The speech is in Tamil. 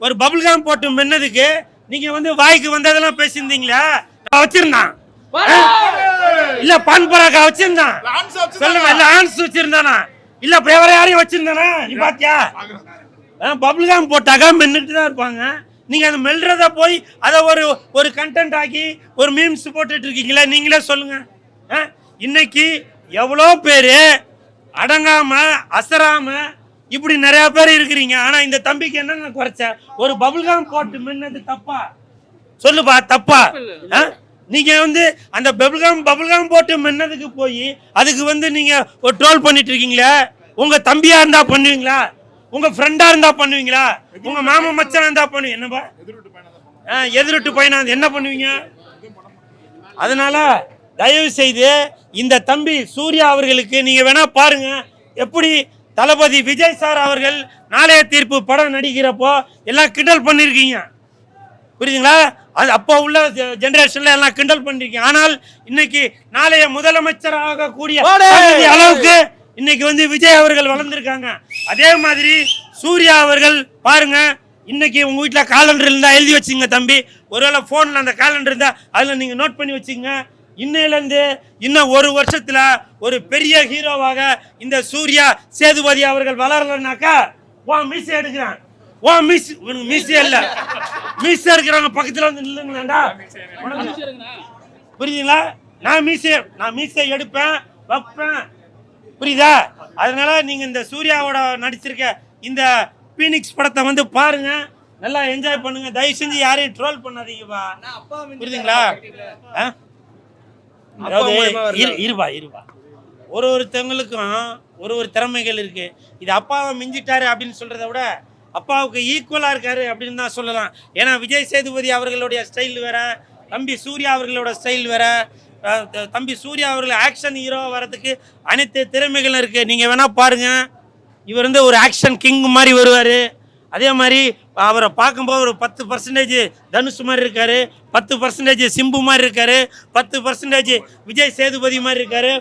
ஒரு பபுள்காம் போட்டு மென்னதுக்கு நீங்க வந்து வாய்க்கு வந்ததெல்லாம் பேசியிருந்தீங்களா? வச்சிருந்தான் இல்ல பான் பராக்கா வச்சிருந்தான் சொல்லுங்க. இல்ல ஆன்ஸ் வச்சிருந்தானா இல்ல வேற யாரையும் வச்சிருந்தானா? நீ பாத்தியா? பபுள்காம் போட்டாக்கா மென்னுட்டு தான் இருப்பாங்க. நீங்க அந்த மெல்றத போய் அதை ஒரு கண்டென்ட் ஆக்கி ஒரு மீம்ஸ் போட்டுட்டு இருக்கீங்களா? நீங்களே சொல்லுங்க. இன்னைக்கு எவ்வளோ பேரு அடங்காம அசராம இப்படி நிறைய பேர் இருக்கிறீங்க. ஆனா இந்த தம்பிக்கு என்ன குறைச்ச? ஒரு பபுள்காம் போட்டு மென்னது தப்பா? சொல்லுப்பா, தப்பா? நீங்க வந்து அந்த பபுள்காம் போட்டு மென்னதுக்கு போய் அதுக்கு வந்து நீங்க ஒரு ட்ரோல் பண்ணிட்டு இருக்கீங்களா? உங்க தம்பியா இருந்தா பண்ணுவீங்களா? உங்க ஃப்ரெண்டா இருந்தா பண்ணுவீங்களா? உங்க மாமா மச்சான் இருந்தா பண்ணுவீங்க? என்னப்பா எதிர்ட்டு பையனா என்ன பண்ணுவீங்க? அதனால தயவு செய்து இந்த தம்பி சூர்யா அவர்களுக்கு நீங்க வேணா பாருங்க, எப்படி தளபதி விஜய் சார் அவர்கள் நாளைய தீர்ப்பு படம் நடிக்கிறப்போ எல்லாம் கிண்டல் பண்ணிருக்கீங்க, புரியுதுங்களா? அது அப்போ உள்ள ஜெனரேஷன்ல எல்லாம் கிண்டல் பண்ணிருக்கீங்க. ஆனால் இன்னைக்கு நாளைய முதலமைச்சராக கூடிய அளவுக்கு இன்னைக்கு வந்து விஜய் அவர்கள் வளர்ந்துருக்காங்க. அதே மாதிரி சூர்யா அவர்கள் பாருங்க, இன்னைக்கு உங்க வீட்டில் காலண்டர் இருந்தா எழுதி வச்சுங்க தம்பி. ஒருவேளை போன்ல அந்த காலண்டர் இருந்தா அதுல நீங்க நோட் பண்ணி வச்சுங்க. இன்னையிலிருந்து இன்னும் ஒரு வருஷத்துல ஒரு பெரிய ஹீரோவாக இந்த சூர்யா சேதுபதி அவர்கள் வளரலனாக்கா உன் மீச எடுக்கிறான். உன் மீச இல்ல, மீச இருக்கிறவங்க பக்கத்துல வந்து நில்லுங்களாண்டா, புரியுதுங்களா? நான் மீசை எடுப்பேன் வைப்பேன், புரியுதா? அதனால நீங்க இந்த சூர்யாவோட நடிச்சிருக்க இந்த பீனிக்ஸ் படத்தை வந்து பாருங்க, நல்லா என்ஜாய் பண்ணுங்க. தயவு செஞ்சு யாரையும் ட்ரோல் பண்ணாதீங்கப்பா, புரியுதுங்களா? இருவா ஒருத்தவங்களுக்கும் ஒரு திறமைகள் இருக்கு. இது அப்பாவை மிஞ்சிட்டாரு அப்படின்னு சொல்றதை விட அப்பாவுக்கு ஈக்குவலா இருக்காரு அப்படின்னு தான் சொல்லலாம். ஏன்னா விஜய் சேதுபதி அவர்களுடைய ஸ்டைல் வேற, தம்பி சூர்யா அவர்களோட ஸ்டைல் வேற. தம்பி சூர்யா அவர்கள் ஆக்ஷன் ஹீரோ வரதுக்கு அனைத்து திறமைகளும் இருக்கு. நீங்க வேணா பாருங்க, இவர் வந்து ஒரு ஆக்ஷன் கிங் மாதிரி வருவார். அதே மாதிரி அவரை பார்க்கும்போது ஒரு 10% தனுஷ் மாதிரி இருக்காரு, 10% சிம்பு மாதிரி இருக்காரு, 10% விஜய் சேதுபதி மாதிரி இருக்காரு.